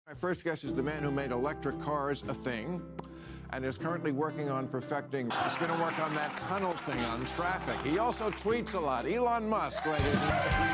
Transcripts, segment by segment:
My first guest is the man who made electric cars a thing and is currently working on perfecting. He's going to work on that tunnel thing on traffic. He also tweets a lot. Elon Musk, ladies and gentlemen.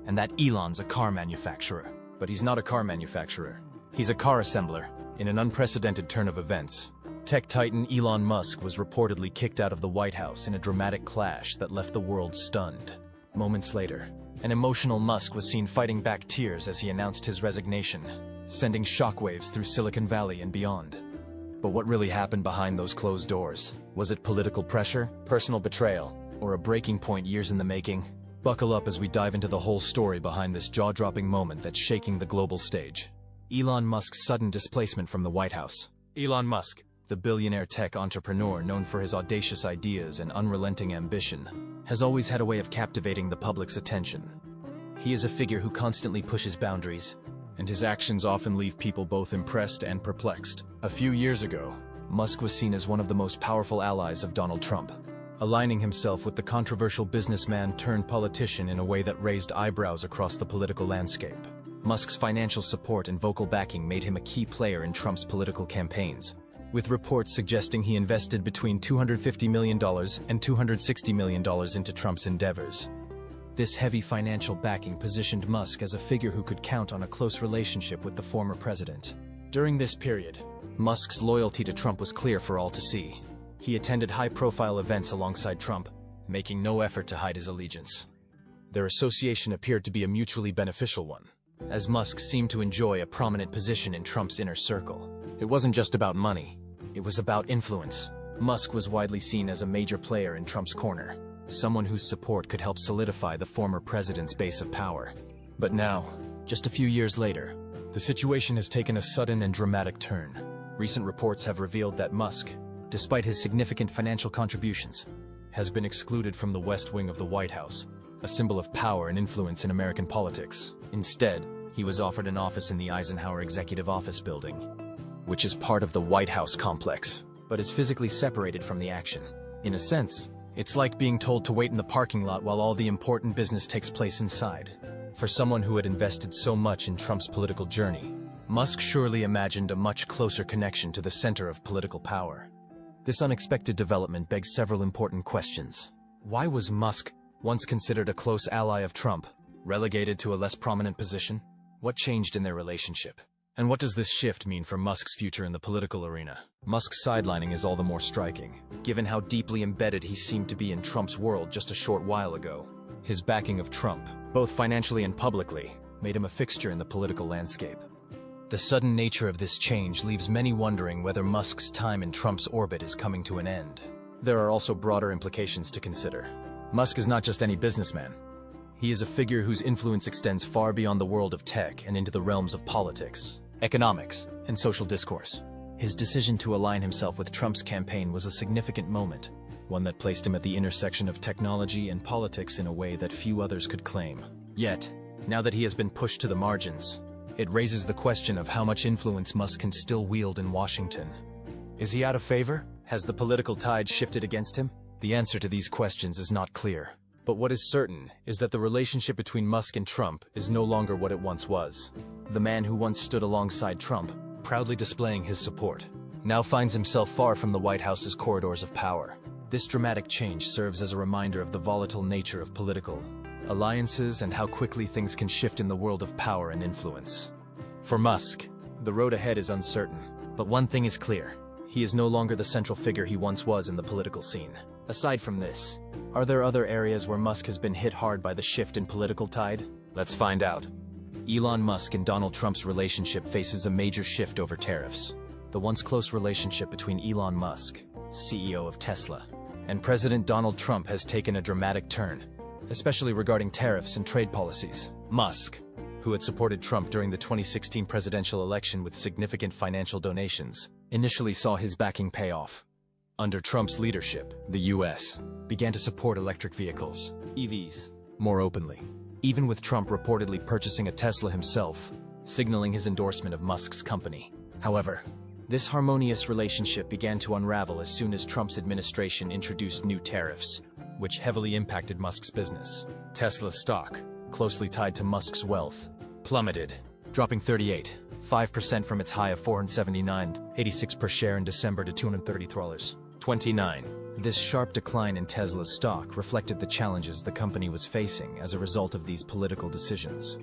And that Elon's a car manufacturer. But he's not a car manufacturer. He's a car assembler. In an unprecedented turn of events, tech titan Elon Musk was reportedly kicked out of the White House in a dramatic clash that left the world stunned. Moments later, an emotional Musk was seen fighting back tears as he announced his resignation, sending shockwaves through Silicon Valley and beyond. But what really happened behind those closed doors? Was it political pressure, personal betrayal, or a breaking point years in the making? Buckle up as we dive into the whole story behind this jaw-dropping moment that's shaking the global stage. Elon Musk's sudden displacement from the White House. Elon Musk, the billionaire tech entrepreneur known for his audacious ideas and unrelenting ambition, has always had a way of captivating the public's attention. He is a figure who constantly pushes boundaries, and his actions often leave people both impressed and perplexed. A few years ago, Musk was seen as one of the most powerful allies of Donald Trump, aligning himself with the controversial businessman turned politician in a way that raised eyebrows across the political landscape. Musk's financial support and vocal backing made him a key player in Trump's political campaigns, with reports suggesting he invested between $250 million and $260 million into Trump's endeavors. This heavy financial backing positioned Musk as a figure who could count on a close relationship with the former president. During this period, Musk's loyalty to Trump was clear for all to see. He attended high-profile events alongside Trump, making no effort to hide his allegiance. Their association appeared to be a mutually beneficial one, as Musk seemed to enjoy a prominent position in Trump's inner circle. It wasn't just about money, it was about influence. Musk was widely seen as a major player in Trump's corner, someone whose support could help solidify the former president's base of power. But now, just a few years later, the situation has taken a sudden and dramatic turn. Recent reports have revealed that Musk, despite his significant financial contributions, has been excluded from the West Wing of the White House, a symbol of power and influence in American politics. Instead, he was offered an office in the Eisenhower Executive Office Building, which is part of the White House complex, but is physically separated from the action. In a sense, it's like being told to wait in the parking lot while all the important business takes place inside. For someone who had invested so much in Trump's political journey, Musk surely imagined a much closer connection to the center of political power. This unexpected development begs several important questions. Why was Musk, once considered a close ally of Trump, relegated to a less prominent position? What changed in their relationship? And what does this shift mean for Musk's future in the political arena? Musk's sidelining is all the more striking, given how deeply embedded he seemed to be in Trump's world just a short while ago. His backing of Trump, both financially and publicly, made him a fixture in the political landscape. The sudden nature of this change leaves many wondering whether Musk's time in Trump's orbit is coming to an end. There are also broader implications to consider. Musk is not just any businessman. He is a figure whose influence extends far beyond the world of tech and into the realms of politics, economics, and social discourse. His decision to align himself with Trump's campaign was a significant moment, one that placed him at the intersection of technology and politics in a way that few others could claim. Yet, now that he has been pushed to the margins, it raises the question of how much influence Musk can still wield in Washington. Is he out of favor? Has the political tide shifted against him? The answer to these questions is not clear. But what is certain is that the relationship between Musk and Trump is no longer what it once was. The man who once stood alongside Trump, proudly displaying his support, now finds himself far from the White House's corridors of power. This dramatic change serves as a reminder of the volatile nature of political alliances and how quickly things can shift in the world of power and influence. For Musk, the road ahead is uncertain, but one thing is clear: he is no longer the central figure he once was in the political scene. Aside from this, are there other areas where Musk has been hit hard by the shift in political tide? Let's find out. Elon Musk and Donald Trump's relationship faces a major shift over tariffs. The once close relationship between Elon Musk, CEO of Tesla, and President Donald Trump has taken a dramatic turn, especially regarding tariffs and trade policies. Musk, who had supported Trump during the 2016 presidential election with significant financial donations, initially saw his backing pay off. Under Trump's leadership, the U.S. began to support electric vehicles, EVs, more openly, even with Trump reportedly purchasing a Tesla himself, signaling his endorsement of Musk's company. However, this harmonious relationship began to unravel as soon as Trump's administration introduced new tariffs, which heavily impacted Musk's business. Tesla's stock, closely tied to Musk's wealth, plummeted, dropping 5% from its high of $479.86 per share in December to $230.29. This sharp decline in Tesla's stock reflected the challenges the company was facing as a result of these political decisions.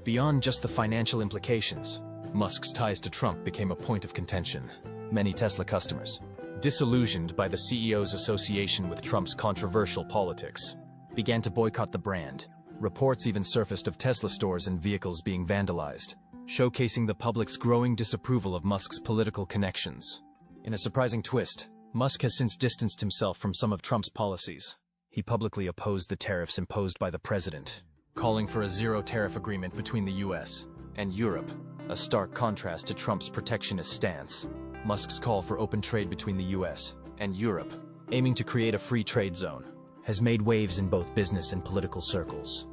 Beyond just the financial implications, Musk's ties to Trump became a point of contention. Many Tesla customers, disillusioned by the CEO's association with Trump's controversial politics, began to boycott the brand. Reports even surfaced of Tesla stores and vehicles being vandalized, showcasing the public's growing disapproval of Musk's political connections. In a surprising twist, Musk has since distanced himself from some of Trump's policies. He publicly opposed the tariffs imposed by the president, calling for a zero-tariff agreement between the US and Europe, a stark contrast to Trump's protectionist stance. Musk's call for open trade between the US and Europe, aiming to create a free trade zone, has made waves in both business and political circles.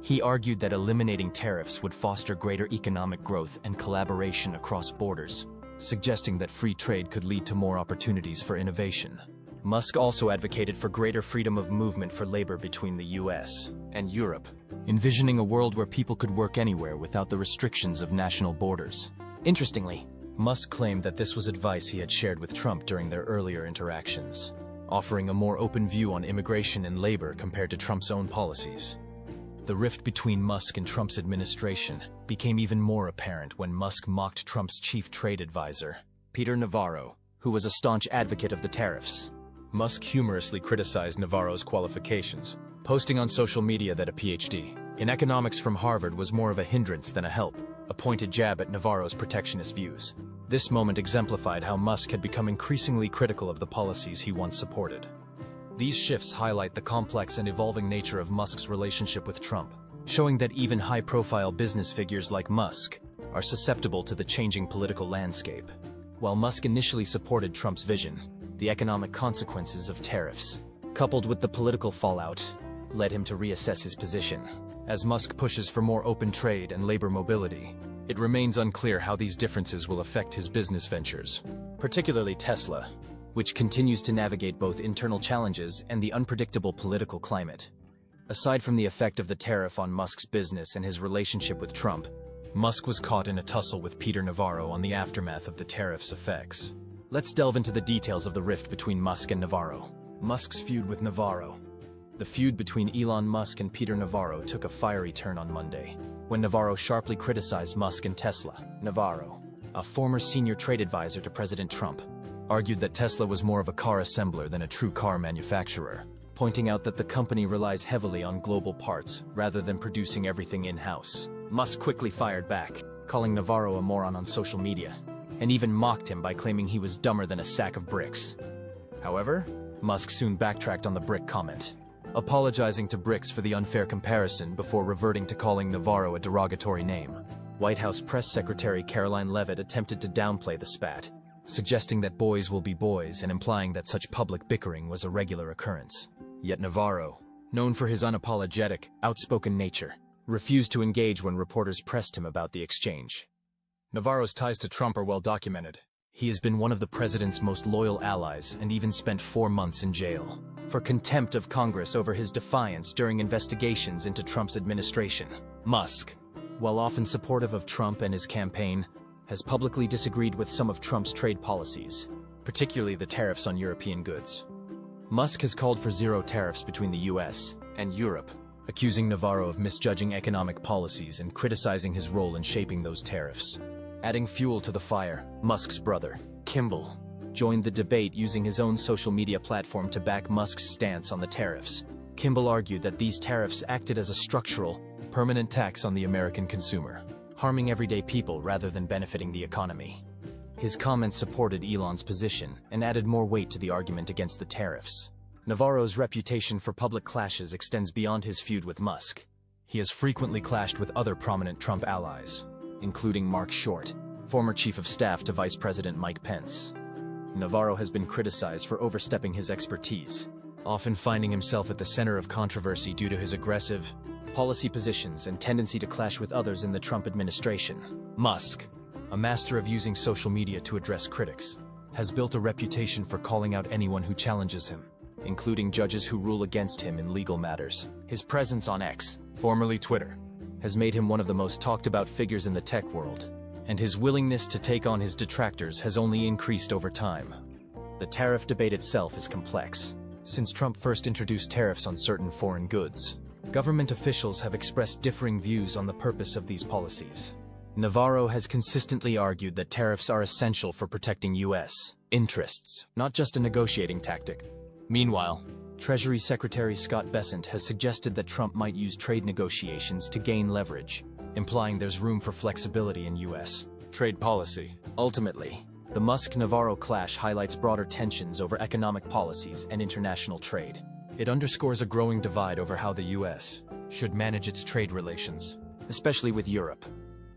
He argued that eliminating tariffs would foster greater economic growth and collaboration across borders, suggesting that free trade could lead to more opportunities for innovation. Musk also advocated for greater freedom of movement for labor between the US and Europe, envisioning a world where people could work anywhere without the restrictions of national borders. Interestingly, Musk claimed that this was advice he had shared with Trump during their earlier interactions, offering a more open view on immigration and labor compared to Trump's own policies. The rift between Musk and Trump's administration became even more apparent when Musk mocked Trump's chief trade advisor, Peter Navarro, who was a staunch advocate of the tariffs. Musk humorously criticized Navarro's qualifications, posting on social media that a PhD in economics from Harvard was more of a hindrance than a help, a pointed jab at Navarro's protectionist views. This moment exemplified how Musk had become increasingly critical of the policies he once supported. These shifts highlight the complex and evolving nature of Musk's relationship with Trump, showing that even high-profile business figures like Musk are susceptible to the changing political landscape. While Musk initially supported Trump's vision, the economic consequences of tariffs, coupled with the political fallout, led him to reassess his position. As Musk pushes for more open trade and labor mobility, it remains unclear how these differences will affect his business ventures, particularly Tesla, which continues to navigate both internal challenges and the unpredictable political climate. Aside from the effect of the tariff on Musk's business and his relationship with Trump, Musk was caught in a tussle with Peter Navarro on the aftermath of the tariff's effects. Let's delve into the details of the rift between Musk and Navarro. Musk's feud with Navarro. The feud between Elon Musk and Peter Navarro took a fiery turn on Monday, when Navarro sharply criticized Musk and Tesla. Navarro, a former senior trade advisor to President Trump, argued that Tesla was more of a car assembler than a true car manufacturer, pointing out that the company relies heavily on global parts rather than producing everything in-house. Musk quickly fired back, calling Navarro a moron on social media, and even mocked him by claiming he was dumber than a sack of bricks. However, Musk soon backtracked on the brick comment, apologizing to bricks for the unfair comparison before reverting to calling Navarro a derogatory name. White House Press Secretary Caroline Leavitt attempted to downplay the spat, suggesting that boys will be boys and implying that such public bickering was a regular occurrence. Yet Navarro, known for his unapologetic, outspoken nature, refused to engage when reporters pressed him about the exchange. Navarro's ties to Trump are well documented. He has been one of the president's most loyal allies and even spent 4 months in jail for contempt of Congress over his defiance during investigations into Trump's administration. Musk, while often supportive of Trump and his campaign, has publicly disagreed with some of Trump's trade policies, particularly the tariffs on European goods. Musk has called for zero tariffs between the US and Europe, accusing Navarro of misjudging economic policies and criticizing his role in shaping those tariffs. Adding fuel to the fire, Musk's brother, Kimball, joined the debate using his own social media platform to back Musk's stance on the tariffs. Kimball argued that these tariffs acted as a structural, permanent tax on the American consumer, harming everyday people rather than benefiting the economy. His comments supported Elon's position and added more weight to the argument against the tariffs. Navarro's reputation for public clashes extends beyond his feud with Musk. He has frequently clashed with other prominent Trump allies, including Mark Short, former chief of staff to Vice President Mike Pence. Navarro has been criticized for overstepping his expertise, often finding himself at the center of controversy due to his aggressive policy positions and tendency to clash with others in the Trump administration. Musk, a master of using social media to address critics, has built a reputation for calling out anyone who challenges him, including judges who rule against him in legal matters. His presence on X, formerly Twitter, has made him one of the most talked about figures in the tech world, and his willingness to take on his detractors has only increased over time. The tariff debate itself is complex. Since Trump first introduced tariffs on certain foreign goods, government officials have expressed differing views on the purpose of these policies. Navarro has consistently argued that tariffs are essential for protecting U.S. interests, not just a negotiating tactic. Meanwhile, Treasury Secretary Scott Bessent has suggested that Trump might use trade negotiations to gain leverage, implying there's room for flexibility in U.S. trade policy. Ultimately, the Musk-Navarro clash highlights broader tensions over economic policies and international trade. It underscores a growing divide over how the U.S. should manage its trade relations, especially with Europe.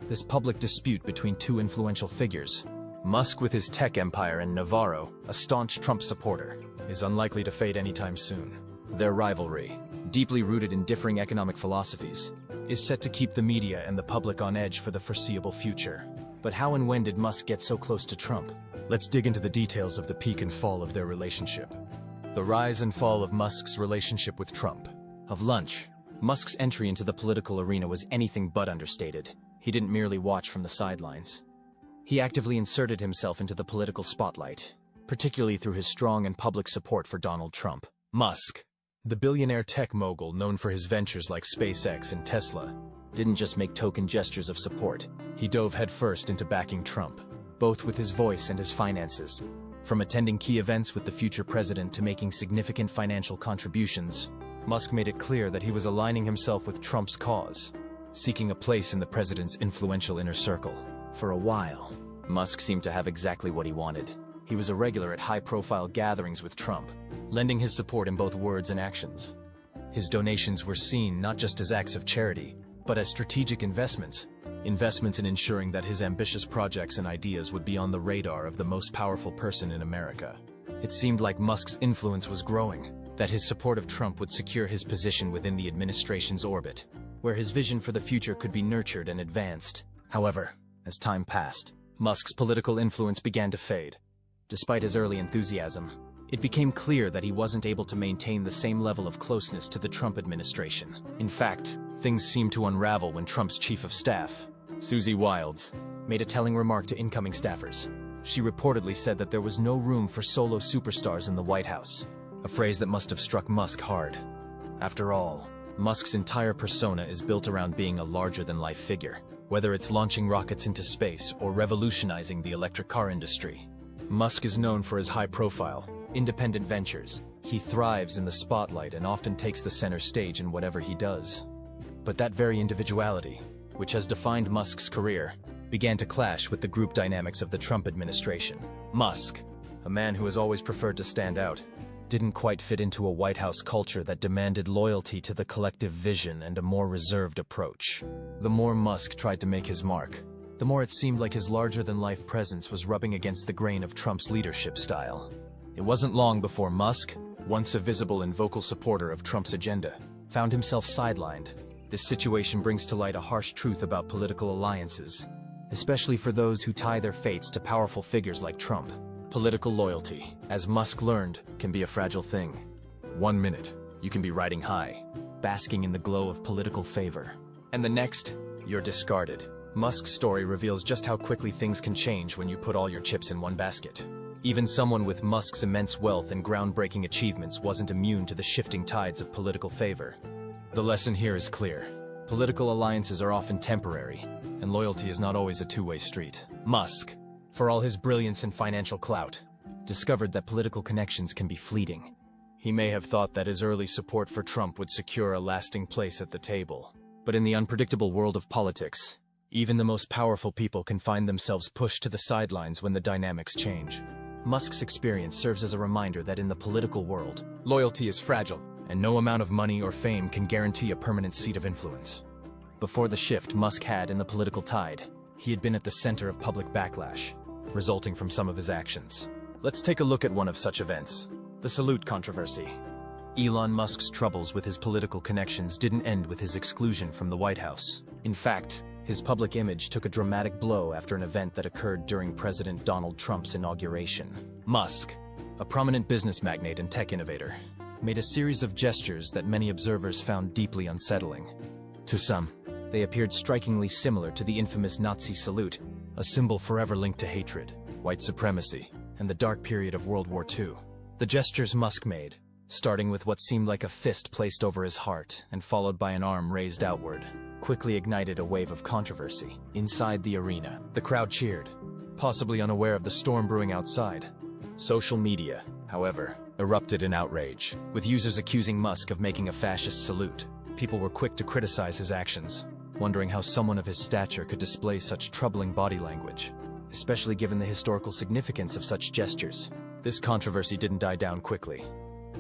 This public dispute between two influential figures, Musk with his tech empire and Navarro, a staunch Trump supporter, is unlikely to fade anytime soon. Their rivalry, deeply rooted in differing economic philosophies, is set to keep the media and the public on edge for the foreseeable future. But how and when did Musk get so close to Trump? Let's dig into the details of the peak and fall of their relationship. The rise and fall of Musk's relationship with Trump. Of lunch, Musk's entry into the political arena was anything but understated. He didn't merely watch from the sidelines. He actively inserted himself into the political spotlight, particularly through his strong and public support for Donald Trump. Musk, the billionaire tech mogul known for his ventures like SpaceX and Tesla, didn't just make token gestures of support. He dove headfirst into backing Trump, both with his voice and his finances. From attending key events with the future president to making significant financial contributions, Musk made it clear that he was aligning himself with Trump's cause, seeking a place in the president's influential inner circle. For a while, Musk seemed to have exactly what he wanted. He was a regular at high-profile gatherings with Trump, lending his support in both words and actions. His donations were seen not just as acts of charity, but as strategic investments in ensuring that his ambitious projects and ideas would be on the radar of the most powerful person in America. It seemed like Musk's influence was growing, that his support of Trump would secure his position within the administration's orbit, where his vision for the future could be nurtured and advanced. However, as time passed, Musk's political influence began to fade. Despite his early enthusiasm, it became clear that he wasn't able to maintain the same level of closeness to the Trump administration. In fact, things seemed to unravel when Trump's chief of staff, Susie Wiles, made a telling remark to incoming staffers. She reportedly said that there was no room for solo superstars in the White House, a phrase that must have struck Musk hard. After all, Musk's entire persona is built around being a larger-than-life figure, whether it's launching rockets into space or revolutionizing the electric car industry. Musk is known for his high-profile, independent ventures. He thrives in the spotlight and often takes the center stage in whatever he does. But that very individuality, which has defined Musk's career, began to clash with the group dynamics of the Trump administration. Musk, a man who has always preferred to stand out, didn't quite fit into a White House culture that demanded loyalty to the collective vision and a more reserved approach. The more Musk tried to make his mark, the more it seemed like his larger-than-life presence was rubbing against the grain of Trump's leadership style. It wasn't long before Musk, once a visible and vocal supporter of Trump's agenda, found himself sidelined. This situation brings to light a harsh truth about political alliances, especially for those who tie their fates to powerful figures like Trump. Political loyalty, as Musk learned, can be a fragile thing. 1 minute, you can be riding high, basking in the glow of political favor. And the next, you're discarded. Musk's story reveals just how quickly things can change when you put all your chips in one basket. Even someone with Musk's immense wealth and groundbreaking achievements wasn't immune to the shifting tides of political favor. The lesson here is clear. Political alliances are often temporary, and loyalty is not always a two-way street. Musk, for all his brilliance and financial clout, discovered that political connections can be fleeting. He may have thought that his early support for Trump would secure a lasting place at the table. But in the unpredictable world of politics, even the most powerful people can find themselves pushed to the sidelines when the dynamics change. Musk's experience serves as a reminder that in the political world, loyalty is fragile, and no amount of money or fame can guarantee a permanent seat of influence. Before the shift Musk had in the political tide, he had been at the center of public backlash, resulting from some of his actions. Let's take a look at one of such events, the salute controversy. Elon Musk's troubles with his political connections didn't end with his exclusion from the White House. In fact, his public image took a dramatic blow after an event that occurred during President Donald Trump's inauguration. Musk, a prominent business magnate and tech innovator, made a series of gestures that many observers found deeply unsettling. To some, they appeared strikingly similar to the infamous Nazi salute, a symbol forever linked to hatred, white supremacy, and the dark period of World War II. The gestures Musk made, starting with what seemed like a fist placed over his heart and followed by an arm raised outward, quickly ignited a wave of controversy. Inside the arena, the crowd cheered, possibly unaware of the storm brewing outside. Social media, however, erupted in outrage, with users accusing Musk of making a fascist salute. People were quick to criticize his actions, wondering how someone of his stature could display such troubling body language, especially given the historical significance of such gestures. This controversy didn't die down quickly.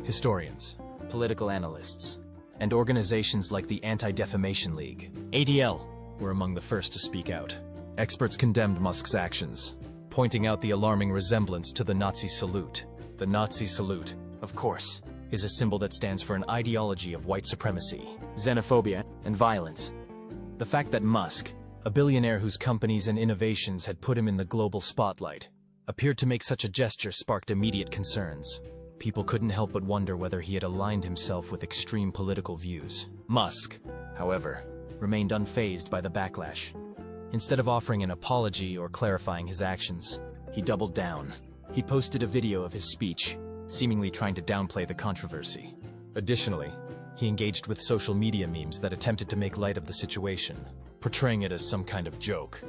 Historians, political analysts, and organizations like the Anti-Defamation League, ADL, were among the first to speak out. Experts condemned Musk's actions, pointing out the alarming resemblance to the Nazi salute. The Nazi salute, of course, is a symbol that stands for an ideology of white supremacy, xenophobia, and violence. The fact that Musk, a billionaire whose companies and innovations had put him in the global spotlight, appeared to make such a gesture sparked immediate concerns. People couldn't help but wonder whether he had aligned himself with extreme political views. Musk, however, remained unfazed by the backlash. Instead of offering an apology or clarifying his actions, he doubled down. He posted a video of his speech, seemingly trying to downplay the controversy. Additionally, he engaged with social media memes that attempted to make light of the situation, portraying it as some kind of joke.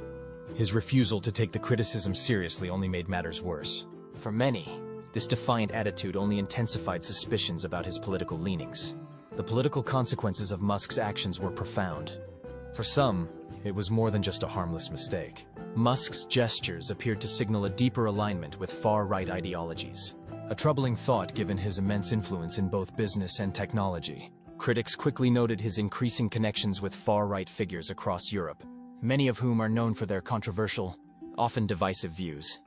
His refusal to take the criticism seriously only made matters worse. For many, this defiant attitude only intensified suspicions about his political leanings. The political consequences of Musk's actions were profound. For some, it was more than just a harmless mistake. Musk's gestures appeared to signal a deeper alignment with far-right ideologies. A troubling thought given his immense influence in both business and technology. Critics quickly noted his increasing connections with far-right figures across Europe, many of whom are known for their controversial, often divisive views.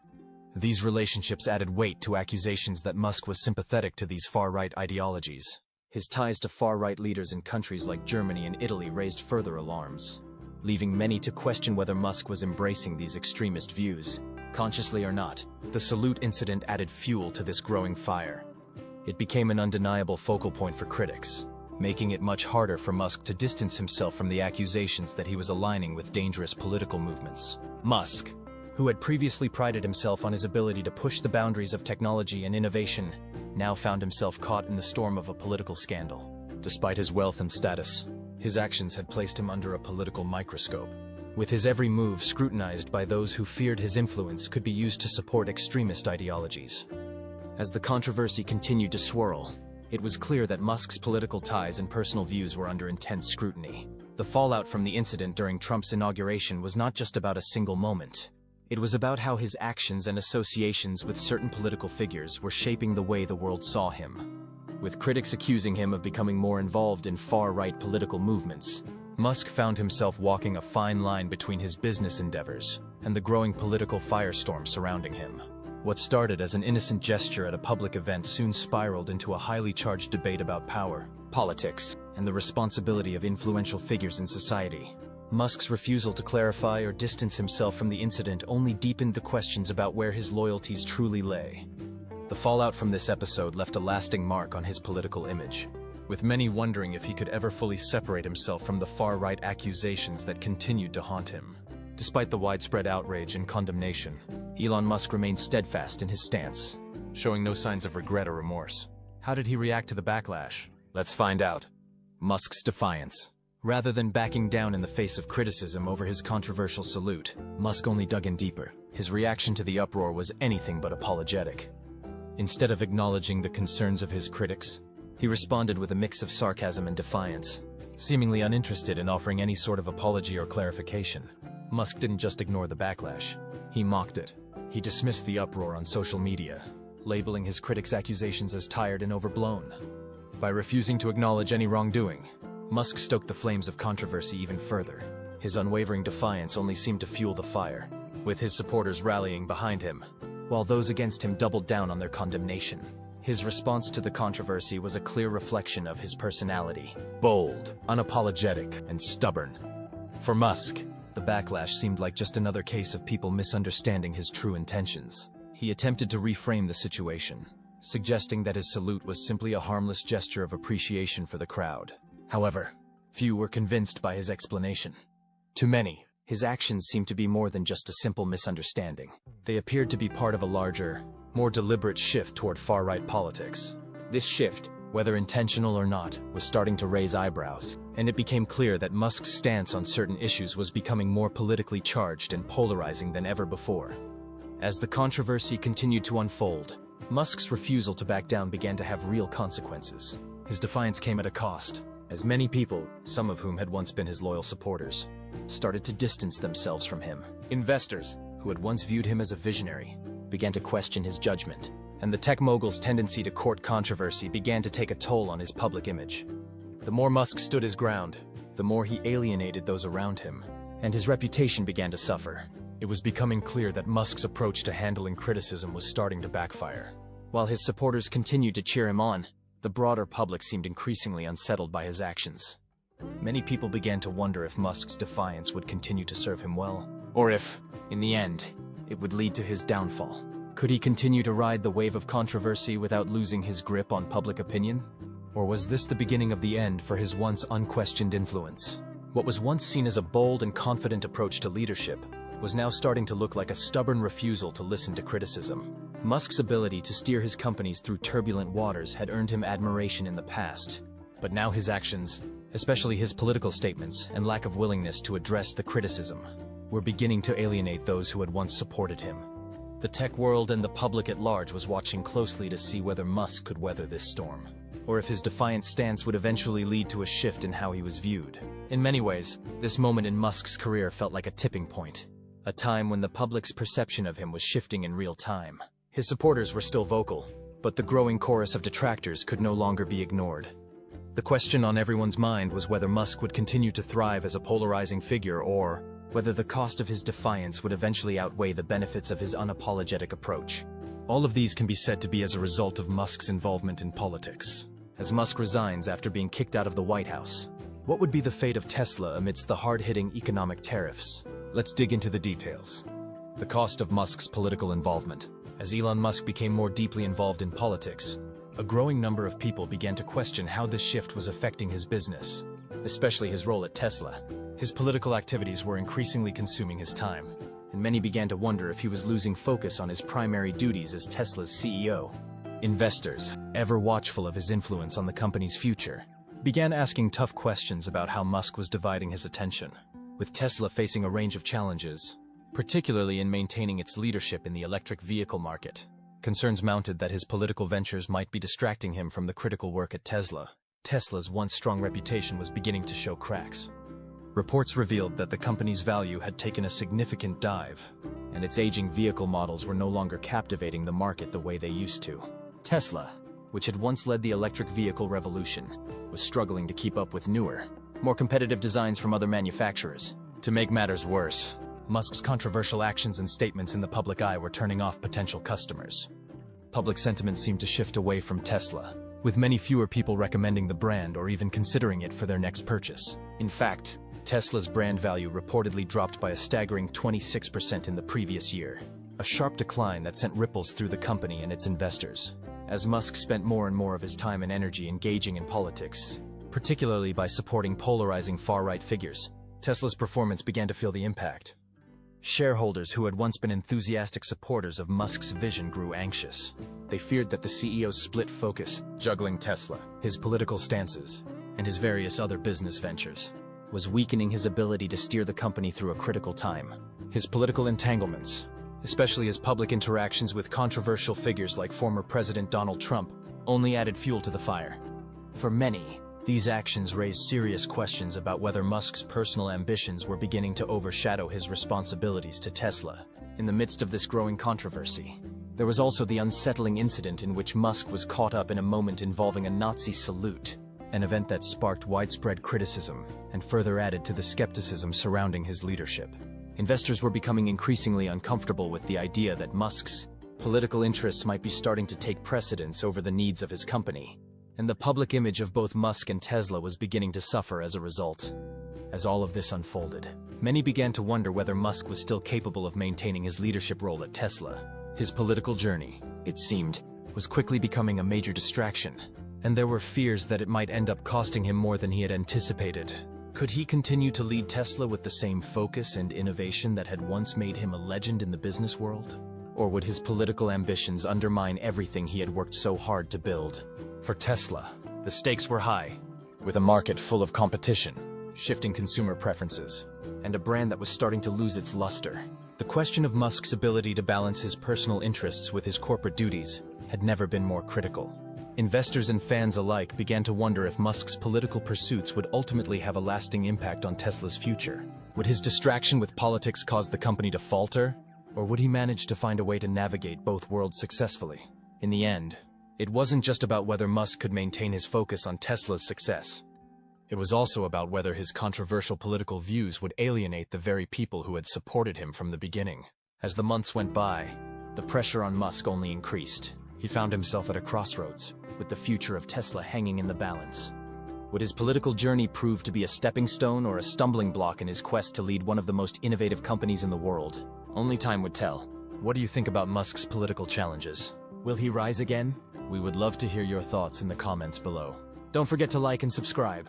These relationships added weight to accusations that Musk was sympathetic to these far-right ideologies. His ties to far-right leaders in countries like Germany and Italy raised further alarms, leaving many to question whether Musk was embracing these extremist views. Consciously or not, the salute incident added fuel to this growing fire. It became an undeniable focal point for critics, making it much harder for Musk to distance himself from the accusations that he was aligning with dangerous political movements. Musk, who had previously prided himself on his ability to push the boundaries of technology and innovation, now found himself caught in the storm of a political scandal. Despite his wealth and status, his actions had placed him under a political microscope, with his every move scrutinized by those who feared his influence could be used to support extremist ideologies. As the controversy continued to swirl, it was clear that Musk's political ties and personal views were under intense scrutiny. The fallout from the incident during Trump's inauguration was not just about a single moment. It was about how his actions and associations with certain political figures were shaping the way the world saw him. With critics accusing him of becoming more involved in far-right political movements, Musk found himself walking a fine line between his business endeavors and the growing political firestorm surrounding him. What started as an innocent gesture at a public event soon spiraled into a highly charged debate about power, politics, and the responsibility of influential figures in society. Musk's refusal to clarify or distance himself from the incident only deepened the questions about where his loyalties truly lay. The fallout from this episode left a lasting mark on his political image, with many wondering if he could ever fully separate himself from the far-right accusations that continued to haunt him. Despite the widespread outrage and condemnation, Elon Musk remained steadfast in his stance, showing no signs of regret or remorse. How did he react to the backlash? Let's find out. Musk's defiance. Rather than backing down in the face of criticism over his controversial salute, Musk only dug in deeper. His reaction to the uproar was anything but apologetic. Instead of acknowledging the concerns of his critics, he responded with a mix of sarcasm and defiance, seemingly uninterested in offering any sort of apology or clarification. Musk didn't just ignore the backlash, he mocked it. He dismissed the uproar on social media, labeling his critics' accusations as tired and overblown. By refusing to acknowledge any wrongdoing, Musk stoked the flames of controversy even further. His unwavering defiance only seemed to fuel the fire, with his supporters rallying behind him, while those against him doubled down on their condemnation. His response to the controversy was a clear reflection of his personality: bold, unapologetic, and stubborn. For Musk, the backlash seemed like just another case of people misunderstanding his true intentions. He attempted to reframe the situation, suggesting that his salute was simply a harmless gesture of appreciation for the crowd. However, Few were convinced by his explanation. To many, his actions seemed to be more than just a simple misunderstanding. They appeared to be part of a larger, more deliberate shift toward far-right politics. This shift, whether intentional or not, was starting to raise eyebrows, and it became clear that Musk's stance on certain issues was becoming more politically charged and polarizing than ever before. As the controversy continued to unfold, Musk's refusal to back down began to have real consequences. His defiance came at a cost, as many people, some of whom had once been his loyal supporters, started to distance themselves from him. Investors, who had once viewed him as a visionary, began to question his judgment, and the tech mogul's tendency to court controversy began to take a toll on his public image. The more Musk stood his ground, the more he alienated those around him, and his reputation began to suffer. It was becoming clear that Musk's approach to handling criticism was starting to backfire. While his supporters continued to cheer him on, the broader public seemed increasingly unsettled by his actions. Many people began to wonder if Musk's defiance would continue to serve him well, or if, in the end, it would lead to his downfall. Could he continue to ride the wave of controversy without losing his grip on public opinion? Or was this the beginning of the end for his once unquestioned influence? What was once seen as a bold and confident approach to leadership was now starting to look like a stubborn refusal to listen to criticism. Musk's ability to steer his companies through turbulent waters had earned him admiration in the past, but now his actions, especially his political statements and lack of willingness to address the criticism, were beginning to alienate those who had once supported him. The tech world and the public at large was watching closely to see whether Musk could weather this storm, or if his defiant stance would eventually lead to a shift in how he was viewed. In many ways, this moment in Musk's career felt like a tipping point, a time when the public's perception of him was shifting in real time. His supporters were still vocal, but the growing chorus of detractors could no longer be ignored. The question on everyone's mind was whether Musk would continue to thrive as a polarizing figure, or whether the cost of his defiance would eventually outweigh the benefits of his unapologetic approach. All of these can be said to be as a result of Musk's involvement in politics. As Musk resigns after being kicked out of the White House, what would be the fate of Tesla amidst the hard-hitting economic tariffs? Let's dig into the details. The cost of Musk's political involvement. As Elon Musk became more deeply involved in politics, a growing number of people began to question how this shift was affecting his business, especially his role at Tesla. His political activities were increasingly consuming his time, and many began to wonder if he was losing focus on his primary duties as Tesla's CEO. Investors, ever watchful of his influence on the company's future, began asking tough questions about how Musk was dividing his attention. With Tesla facing a range of challenges, particularly in maintaining its leadership in the electric vehicle market, concerns mounted that his political ventures might be distracting him from the critical work at Tesla. Tesla's once strong reputation was beginning to show cracks. Reports revealed that the company's value had taken a significant dive, and its aging vehicle models were no longer captivating the market the way they used to. Tesla, which had once led the electric vehicle revolution, was struggling to keep up with newer, more competitive designs from other manufacturers. To make matters worse, Musk's controversial actions and statements in the public eye were turning off potential customers. Public sentiment seemed to shift away from Tesla, with many fewer people recommending the brand or even considering it for their next purchase. In fact, Tesla's brand value reportedly dropped by a staggering 26% in the previous year, a sharp decline that sent ripples through the company and its investors. As Musk spent more and more of his time and energy engaging in politics, particularly by supporting polarizing far-right figures, Tesla's performance began to feel the impact. Shareholders who had once been enthusiastic supporters of Musk's vision grew anxious. They feared that the CEO's split focus, juggling Tesla, his political stances, and his various other business ventures, was weakening his ability to steer the company through a critical time. His political entanglements, especially his public interactions with controversial figures like former President Donald Trump, only added fuel to the fire. For many, these actions raised serious questions about whether Musk's personal ambitions were beginning to overshadow his responsibilities to Tesla. In the midst of this growing controversy, there was also the unsettling incident in which Musk was caught up in a moment involving a Nazi salute, an event that sparked widespread criticism and further added to the skepticism surrounding his leadership. Investors were becoming increasingly uncomfortable with the idea that Musk's political interests might be starting to take precedence over the needs of his company, and the public image of both Musk and Tesla was beginning to suffer as a result. As all of this unfolded, many began to wonder whether Musk was still capable of maintaining his leadership role at Tesla. His political journey, it seemed, was quickly becoming a major distraction, And there were fears that it might end up costing him more than he had anticipated. Could he continue to lead Tesla with the same focus and innovation that had once made him a legend in the business world? Or would his political ambitions undermine everything he had worked so hard to build? For Tesla, the stakes were high, with a market full of competition, shifting consumer preferences, and a brand that was starting to lose its luster. The question of Musk's ability to balance his personal interests with his corporate duties had never been more critical. Investors and fans alike began to wonder if Musk's political pursuits would ultimately have a lasting impact on Tesla's future. Would his distraction with politics cause the company to falter, or would he manage to find a way to navigate both worlds successfully? In the end, it wasn't just about whether Musk could maintain his focus on Tesla's success. It was also about whether his controversial political views would alienate the very people who had supported him from the beginning. As the months went by, the pressure on Musk only increased. He found himself at a crossroads, with the future of Tesla hanging in the balance. Would his political journey prove to be a stepping stone or a stumbling block in his quest to lead one of the most innovative companies in the world? Only time would tell. What do you think about Musk's political challenges? Will he rise again? We would love to hear your thoughts in the comments below. Don't forget to like and subscribe.